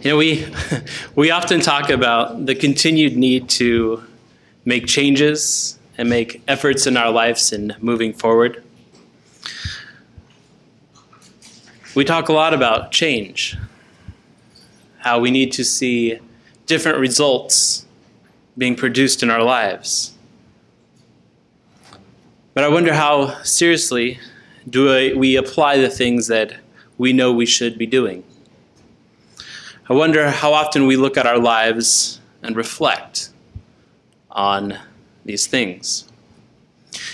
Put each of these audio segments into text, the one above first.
We often talk about the continued need to make changes and make efforts in our lives in moving forward. We talk a lot about change, how we need to see different results being produced in our lives. But I wonder how seriously do we apply the things that we know we should be doing. I wonder how often we look at our lives and reflect on these things.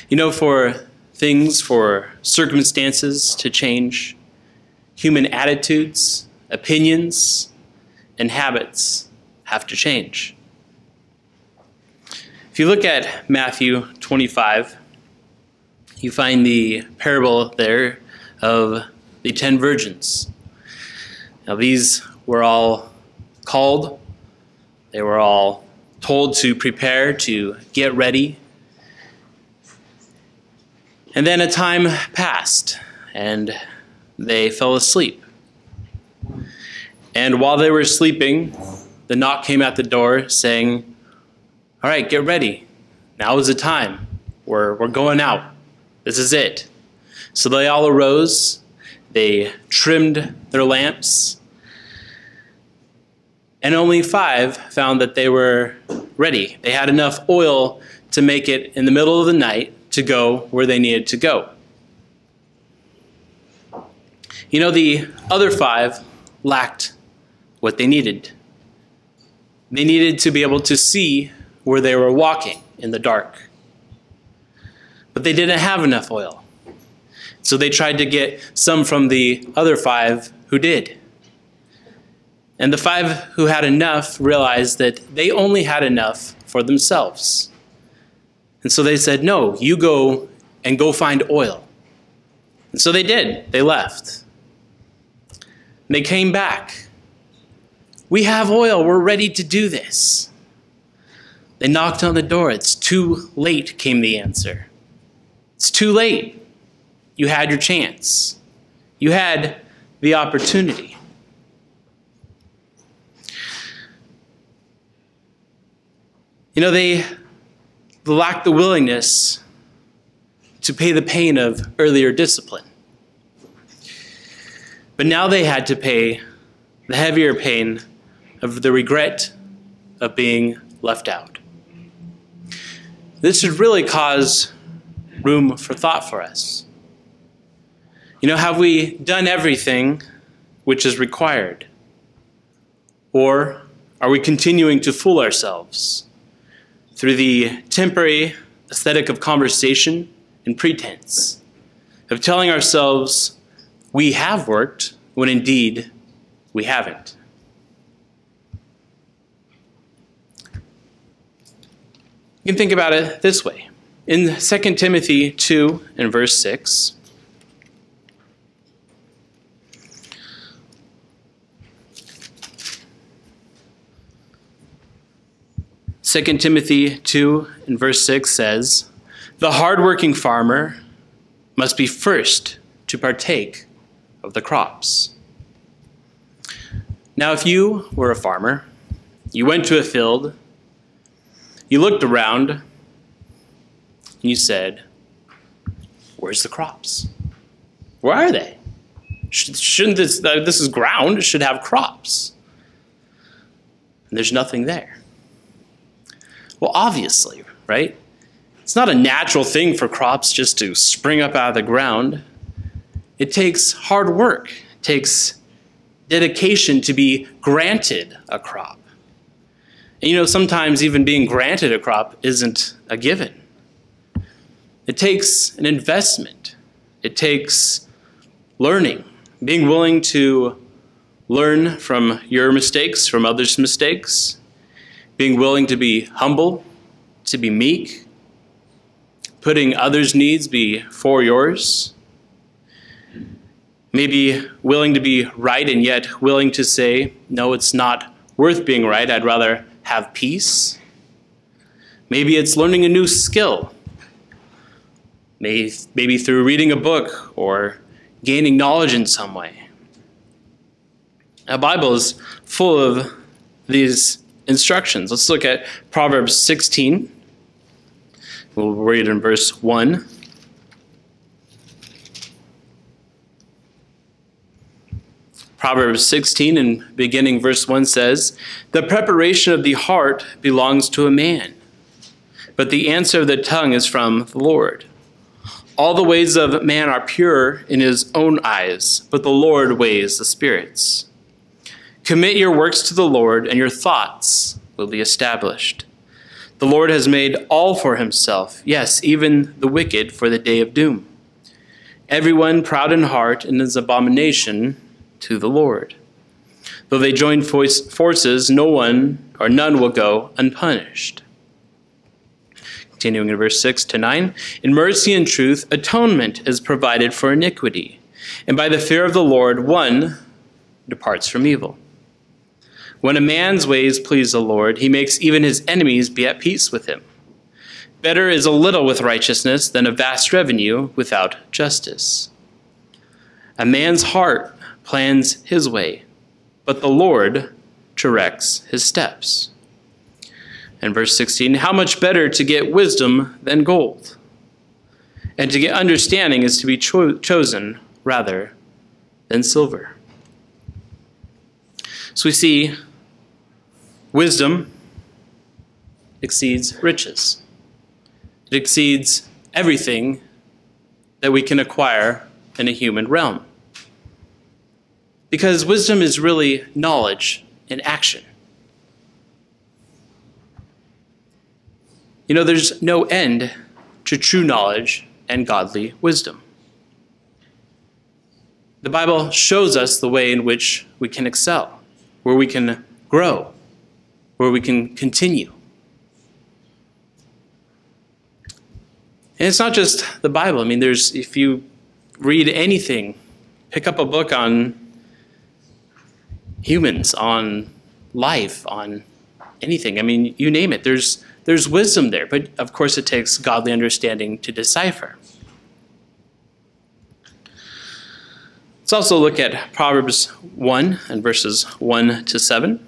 For circumstances to change, human attitudes, opinions, and habits have to change. If you look at Matthew 25, you find the parable there of the 10 virgins. Now these were all called. They were all told to prepare, to get ready. And then a time passed, and they fell asleep. And while they were sleeping, the knock came at the door saying, "All right, get ready. Now is the time. We're going out. This is it." So they all arose. They trimmed their lamps. And only 5 found that they were ready. They had enough oil to make it in the middle of the night to go where they needed to go. The other 5 lacked what they needed. They needed to be able to see where they were walking in the dark. But they didn't have enough oil. So they tried to get some from the other 5 who did. And the 5 who had enough realized that they only had enough for themselves. And so they said, "No, you go and go find oil." And so they did. They left. And they came back. "We have oil. We're ready to do this." They knocked on the door. "It's too late," came the answer. "It's too late. You had your chance. You had the opportunity." They lacked the willingness to pay the pain of earlier discipline. But now they had to pay the heavier pain of the regret of being left out. This should really cause room for thought for us. Have we done everything which is required? Or are we continuing to fool ourselves through the temporary aesthetic of conversation and pretense, of telling ourselves we have worked when indeed we haven't? You can think about it this way. In 2 Timothy 2 and verse 6, Second Timothy 2 and verse 6 says, "The hardworking farmer must be first to partake of the crops." Now, if you were a farmer, you went to a field, you looked around, and you said, "Where's the crops? Where are they? Shouldn't this is ground, it should have crops." And there's nothing there. Well, obviously, right? It's not a natural thing for crops just to spring up out of the ground. It takes hard work. It takes dedication to be granted a crop. And sometimes even being granted a crop isn't a given. It takes an investment. It takes learning, being willing to learn from your mistakes, from others' mistakes, being willing to be humble, to be meek, putting others' needs before yours, maybe willing to be right and yet willing to say, "No, it's not worth being right, I'd rather have peace." Maybe it's learning a new skill, maybe through reading a book or gaining knowledge in some way. The Bible is full of these instructions. Let's look at Proverbs 16. We'll read in verse 1. Proverbs 16 and beginning verse 1 says, "The preparation of the heart belongs to a man, but the answer of the tongue is from the Lord. All the ways of man are pure in his own eyes, but the Lord weighs the spirits. Commit your works to the Lord, and your thoughts will be established. The Lord has made all for himself, yes, even the wicked for the day of doom. Everyone proud in heart and is abomination to the Lord. Though they join forces, none will go unpunished." Continuing in verse 6 to 9, "In mercy and truth, atonement is provided for iniquity, and by the fear of the Lord, one departs from evil. When a man's ways please the Lord, he makes even his enemies be at peace with him. Better is a little with righteousness than a vast revenue without justice. A man's heart plans his way, but the Lord directs his steps." And verse 16, "How much better to get wisdom than gold, and to get understanding is to be chosen rather than silver." So we see wisdom exceeds riches. It exceeds everything that we can acquire in a human realm. Because wisdom is really knowledge in action. You know, there's no end to true knowledge and godly wisdom. The Bible shows us the way in which we can excel, where we can grow, where we can continue. And it's not just the Bible. I mean, if you read anything, pick up a book on humans, on life, on anything. I mean, you name it. There's wisdom there, but of course it takes godly understanding to decipher. Let's also look at Proverbs 1 and verses 1 to 7.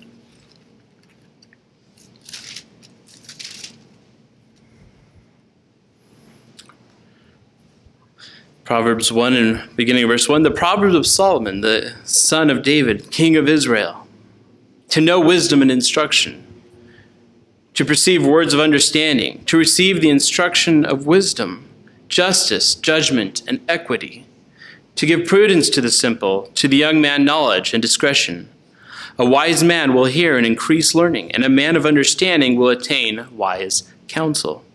Proverbs 1 and beginning of verse 1, "The Proverbs of Solomon, the son of David, king of Israel, to know wisdom and instruction, to perceive words of understanding, to receive the instruction of wisdom, justice, judgment, and equity, to give prudence to the simple, to the young man knowledge and discretion. A wise man will hear and increase learning, and a man of understanding will attain wise counsel.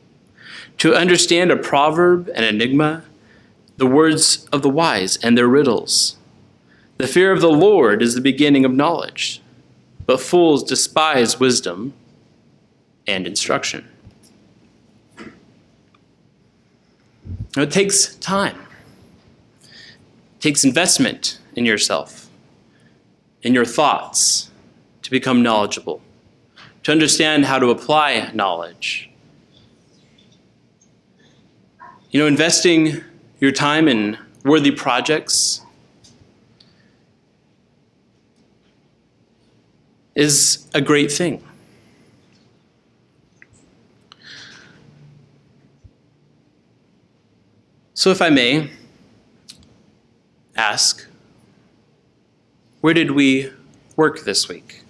To understand a proverb and enigma, the words of the wise and their riddles. The fear of the Lord is the beginning of knowledge, but fools despise wisdom and instruction." Now, it takes time. It takes investment in yourself, in your thoughts, to become knowledgeable, to understand how to apply knowledge. You know, investing your time in worthy projects is a great thing. So if I may ask, where did we work this week?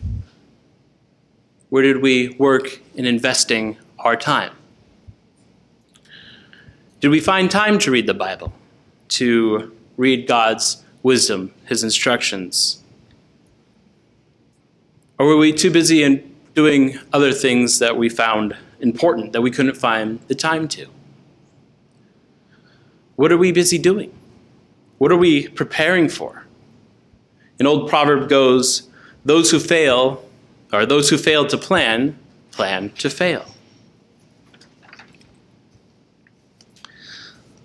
Where did we work in investing our time? Did we find time to read the Bible, to read God's wisdom, his instructions? Or were we too busy in doing other things that we found important, that we couldn't find the time to? What are we busy doing? What are we preparing for? An old proverb goes, those who fail to plan to fail.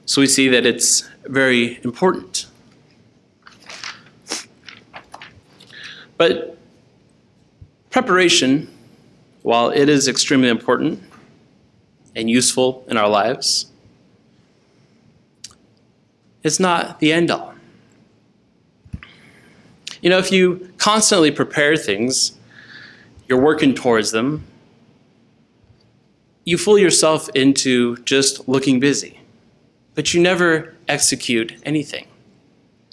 So we see that it's very important. But preparation, while it is extremely important and useful in our lives, it's not the end all. If you constantly prepare things, you're working towards them, you fool yourself into just looking busy, but you never execute anything.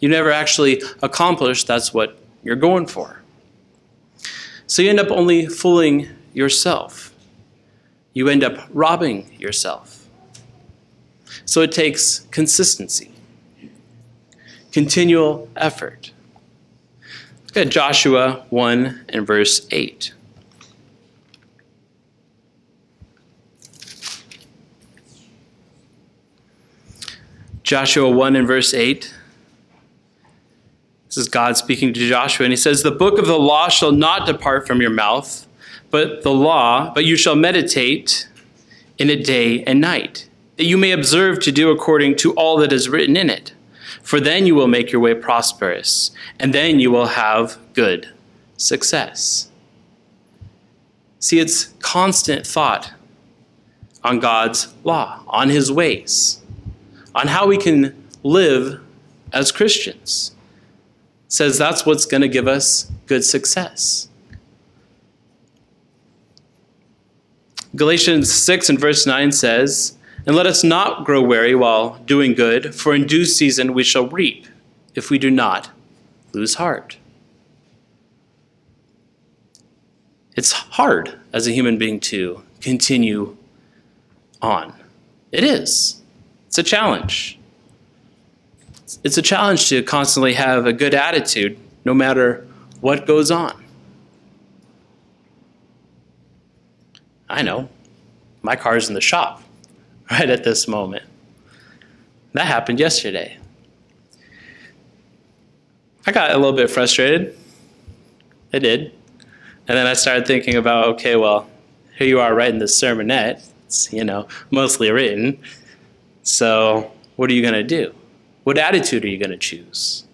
You never actually accomplish that's what you're going for. So you end up only fooling yourself. You end up robbing yourself. So it takes consistency, continual effort. Look at Joshua 1 and verse 8. Joshua 1 and verse 8. This is God speaking to Joshua, and he says, "The book of the law shall not depart from your mouth, but you shall meditate in it day and night, that you may observe to do according to all that is written in it. For then you will make your way prosperous, and then you will have good success." See, it's constant thought on God's law, on his ways, on how we can live as Christians. It says that's what's going to give us good success. Galatians 6 and verse 9 says, "And let us not grow weary while doing good, for in due season we shall reap, if we do not lose heart." It's hard as a human being to continue on. It is. It's a challenge. It's a challenge to constantly have a good attitude no matter what goes on. I know, my car's in the shop right at this moment. That happened yesterday. I got a little bit frustrated. I did. And then I started thinking about, okay, well, here you are writing this sermonette. It's, mostly written. So what are you going to do? What attitude are you going to choose?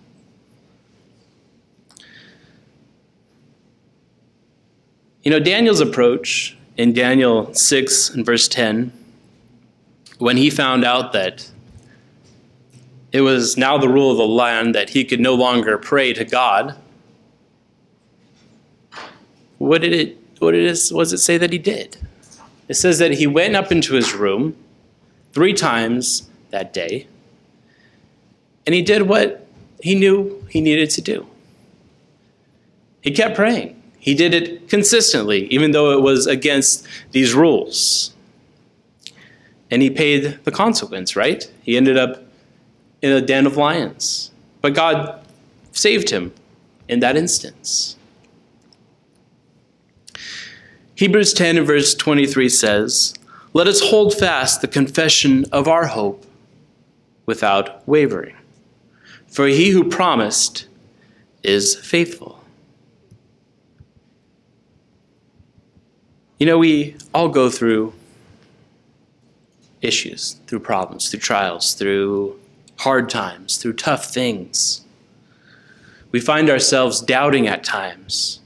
Daniel's approach in Daniel 6 and verse 10, when he found out that it was now the rule of the land that he could no longer pray to God, what did it say that he did? It says that he went up into his room 3 times that day, and he did what he knew he needed to do. He kept praying. He did it consistently, even though it was against these rules. And he paid the consequence, right? He ended up in a den of lions. But God saved him in that instance. Hebrews 10 and verse 23 says, "Let us hold fast the confession of our hope without wavering. For he who promised is faithful." We all go through issues, through problems, through trials, through hard times, through tough things. We find ourselves doubting at times,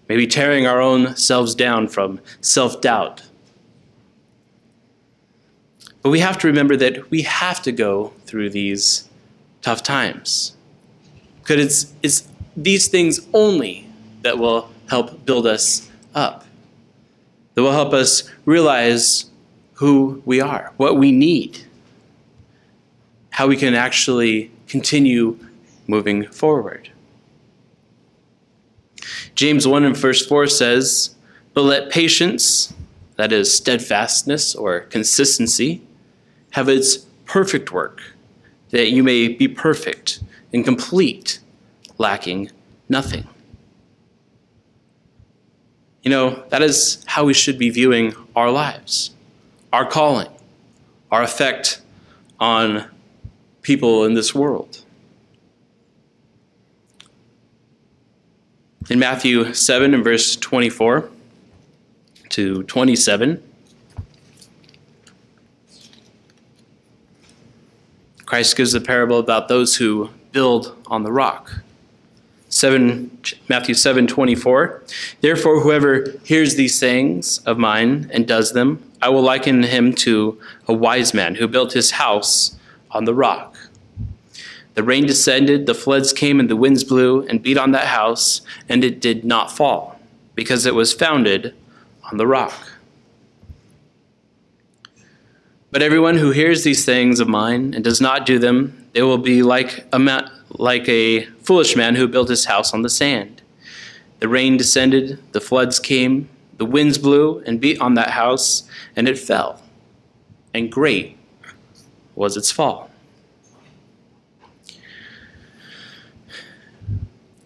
maybe tearing our own selves down from self-doubt. But we have to remember that we have to go through these tough times, because it's these things only that will help build us up, that will help us realize who we are, what we need, how we can actually continue moving forward. James 1 and verse 4 says, "But let patience," that is steadfastness or consistency, "have its perfect work, that you may be perfect and complete, lacking nothing." That is how we should be viewing our lives, our calling, our effect on people in this world. In Matthew 7 and verse 24 to 27, Christ gives a parable about those who build on the rock. Matthew 7:24, "Therefore whoever hears these sayings of mine and does them, I will liken him to a wise man who built his house on the rock. The rain descended, the floods came, and the winds blew and beat on that house, and it did not fall, because it was founded on the rock. But everyone who hears these things of mine and does not do them, they will be like a foolish man who built his house on the sand. The rain descended, the floods came, the winds blew and beat on that house, and it fell, and great was its fall.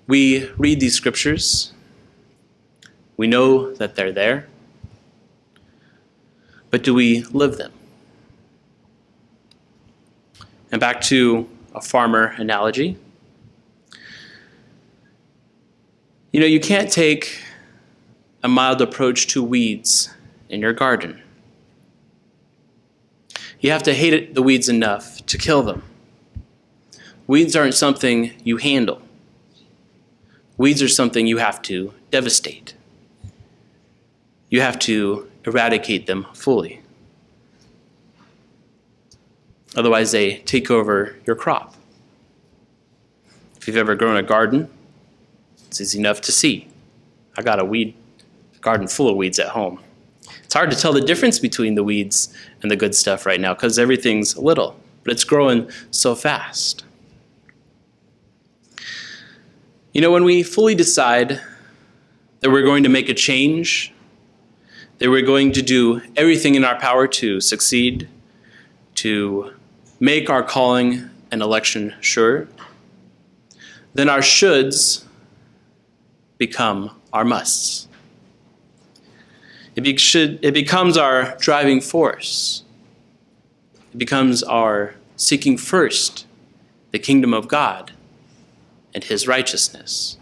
We read these scriptures. We know that they're there. But do we live them? And back to a farmer analogy. You know, you can't take a mild approach to weeds in your garden. You have to hate the weeds enough to kill them. Weeds aren't something you handle. Weeds are something you have to devastate. You have to eradicate them fully. Otherwise, they take over your crop. If you've ever grown a garden, it's easy enough to see. I got a garden full of weeds at home. It's hard to tell the difference between the weeds and the good stuff right now because everything's little, but it's growing so fast. You know, when we fully decide that we're going to make a change, that we're going to do everything in our power to succeed, to make our calling and election sure, then our shoulds become our musts. It becomes our driving force. It becomes our seeking first the kingdom of God and his righteousness.